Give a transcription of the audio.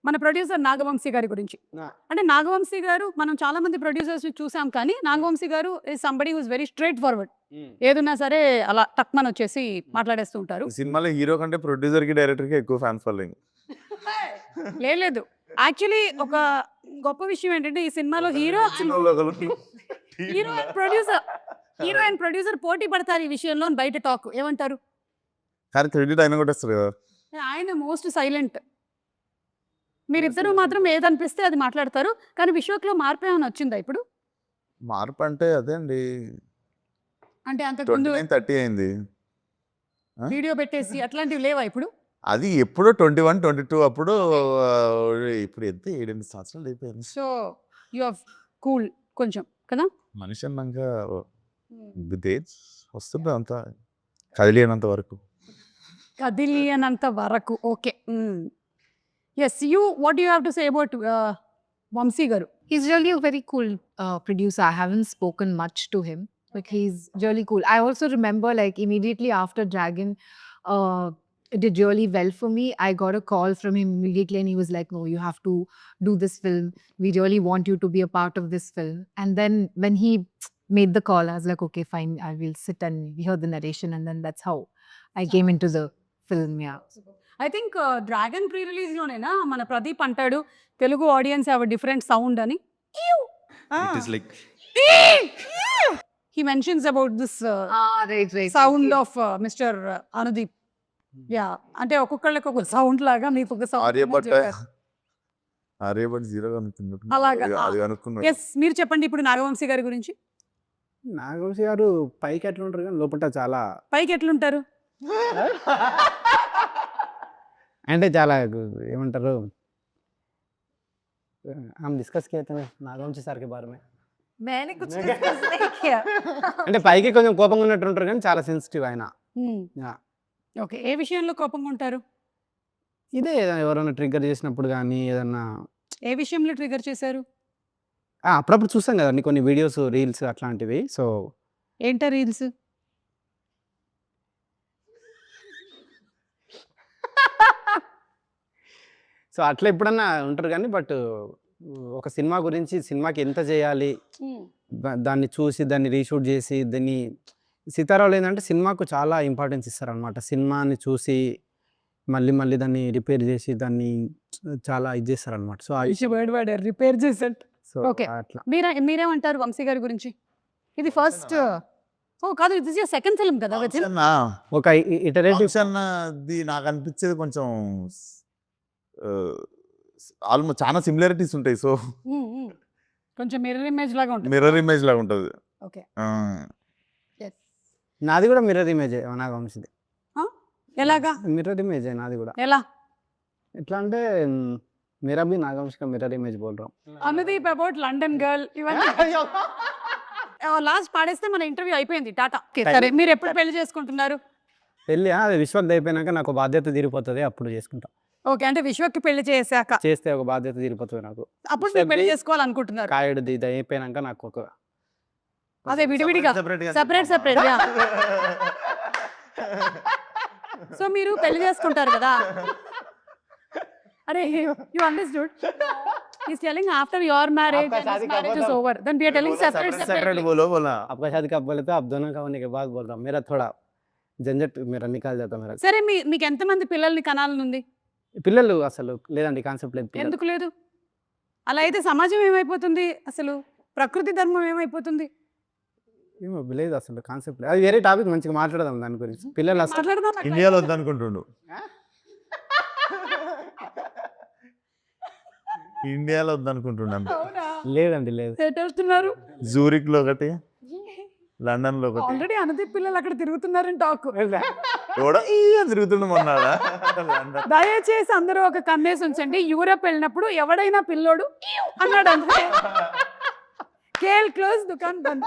మన ప్రొడ్యూసర్ నాగవంశీ గారి గురించి. అంటే నాగవంశీ గారు మనం చాలా మంది ప్రొడ్యూసర్స్ చూసాం కానీ నాగవంశీ గారు is somebody who is very straight forward. ఏదున్నా సరే అలా టక్మన్ వచ్చేసి మాట్లాడేస్తూ ఉంటారు. సినిమాలో హీరో కంటే ప్రొడ్యూసర్ కి డైరెక్టర్ కి ఎక్కువ ఫ్యాన్ ఫాలోయింగ్. లేదు యాక్చువల్లీ ఒక గొప్ప విషయం ఏంటంటే ఈ సినిమాలో హీరో అండ్ ప్రొడ్యూసర్ పోటీ పడతారు ఈ విషయంలో అని బయట టాక్. ఏమంటారు? కానీ క్రెడిట్ ఆయన కూడా వస్తారు కదా. ఆయన మోస్ట్ సైలెంట్. మీరిద్దరూ మాత్రం ఏదనిపిస్తే అది మాట్లాడతారు. కానీ విశ్వక్లో మార్పు ఏమైనా వచ్చిందా ఇప్పుడు? మార్పు అంటే అదే అండి, అంటే అంతకుముందు 29-30 అయింది. వీడియో పెట్టేసి అట్లాంటివి లేవా ఇప్పుడు? అది ఎప్పుడో 21-22 అప్పుడు. ఇప్పుడు ఎంత 7-8 సంవత్సరాలు అయిపోయింది. సో యు ఆర్ కూల్ కొంచెం కదా. మనిషి అన్నాక వస్తుంది అంతా కదిలియనంత వరకు. కదిలియనంత వరకు okay. Yes you what you have to say about Vamshi garu? He's really a very cool producer. I haven't spoken much to him, but he's really cool. I also remember like immediately after Dragon it did really well for me. I got a call from him immediately and he was like, no, you have to do this film. We really want you to be a part of this film. And then when he made the call, I was like, okay, fine, I will sit and hear the narration. And then that's how I came into the film. Yeah. I think Dragon pre release లోనేనా మన ప్రదీప్ అంటాడు Telugu audience have different sound అని. It is like he mentions about this Right. Sound of mister Anudeep. Yeah అంటే ఒక్కొక్కళ్ళకి ఒక sound లాగా మీకు ఒక ఆర్యభట్ సౌండ్. ఆర్యభట్ 0 అనుకున్నాడు. అలాగా. అది అనుకున్నాడు. ఎస్ మీరు చెప్పండి ఇప్పుడు నాగవంశీ గారి గురించి. నాగవంశీ గారు పైకి ఎట్లా ఉంటారు కానీ లోపల చాలా పైకి ఎట్లుంటారు? అంటే చాలా ఏమంటారు हम डिस्कस किए थे नागवंशी సార్ के बारे में. मैंने कुछ discuss नहीं किया. అంటే పైకి కొంచెం కోపంగా ఉన్నట్టు ఉంటారు కానీ చాలా సెన్సిటివ్ ఆయన. Yeah. ఓకే ఏ విషయంలో కోపంగా ఉంటారు? ఇదే ఎవరైనా ట్రిగ్గర్ చేసినప్పుడు కానీ ఏదన్నా ఏ విషయంలో ట్రిగర్ చేశారు? అప్పుడప్పుడు చూస్తాం కదండి కొన్ని వీడియోస్ రీల్స్ అట్లాంటివి. సో ఏంటా రీల్స్? సో అట్లా ఎప్పుడన్నా ఉంటారు కానీ బట్ ఒక సినిమా గురించి సినిమాకి ఎంత చేయాలి దాన్ని చూసి దాన్ని రీషూట్ చేసి దాన్ని సీతారావులు ఏంటంటే సినిమాకు చాలా ఇంపార్టెన్స్ ఇస్తారనమాట. సినిమాని చూసి మళ్ళీ దాన్ని రిపేర్ చేసి దాన్ని చాలా ఇది చేస్తారనమాట. సో రిపేర్ చేసేట్. So Okay. అట్లా మీరేమంటారు వంశీ గారి గురించి? ఇది ఫస్ట్ కాదు, ఇది సెకండ్ ఫిల్మ్ కదా with him? ఒక ఇటరేటివ్ అది నాకు అనిపించేది కొంచెం ఆల్మోస్ట్ చాలా సిమిలారిటీస్ ఉంటాయి. సో కొంచెం మిర్రర్ ఇమేజ్ లాగా ఉంటుంది. మిర్రర్ ఇమేజ్ లాగా ఉంటుంది. ఓకే నాది కూడా మిర్రర్ ఇమేజ్ నాగవంశీది. ఎలాగా మిర్రర్ ఇమేజ్ నాది కూడా. ఎలా? ఎట్లా అంటే मेरा भी नागवंश का मिरर इमेज बोल रहा हूँ. అనుదీప్ అబౌట్ లండన్ గర్ల్ ఇవన్నీ లాస్ట్ పాడేస్తే మన ఇంటర్వ్యూ అయిపోయింది. టాటా. సరే మీరు ఎప్పుడు పెళ్లి చేసుకుంటున్నారు? పెళ్ళి అది విశ్వక్ అయిపోయినాక నాకు బాధ్యత తీరిపోతుంది అప్పుడు చేసుకుంటా. ఓకే అంటే విశ్వక్కి పెళ్లి చేశాక చేస్తే ఒక బాధ్యత తీరిపోతుంది నాకు. అప్పుడు మీరు పెళ్లి చేసుకోవాలనుకుంటున్నారు? కాయడు ఇది అయిపోయినాక నాకు ఒక అదే విడివిడిగా సెపరేట్ సో మీరు పెళ్లి చేసుకుంటారు కదా. అరే you understood he's telling after your marriage and his marriage is over then we are telling separate बोलो आपका शादी कब बोले तो आप दोनों का होने के बाद बोल रहा हूँ. मेरा थोड़ा झंझट मेरा निकाल जाता मेरा. సరే మీకు ఎంతమంది పిల్లల్ని కనాలనుంది? పిల్లలు అసలు లేదండి, కాన్సెప్ట్ లేదు. ఎందుకు లేదు? అలా అయితే సమాజం ఏమైపోతుంది? అసలు ప్రకృతి ధర్మం ఏమైపోతుంది? ఏమో లేదు అసలు కాన్సెప్ట్ లేదు. అది వేరే టాపిక్, మంచిగా మాట్లాడదాం దాని గురించి. పిల్లలు అసలు మాట్లాడదాం. ఇండియాలో వద్దనుకుంటుండు. ఇండియాలో వద్దనుకుంటున్నాను. లేదండి లేదు. ఎట్టేస్తున్నారు? జూరిక్ లో ఒకటి, లండన్ లో ఒకటి. ఆల్రెడీ అనుదీప్ పిల్లలు అక్కడ తిరుగుతున్నారని టాక్. తిరుగుతుండ మొన్నాడా. దయచేసి అందరూ ఒక కన్నేసి ఉంచండి. యూరప్ వెళ్ళినప్పుడు ఎవడైనా పిల్లోడు అన్నాడు అంటే కేల్ క్లోజ్ దుకాన్ బంద్.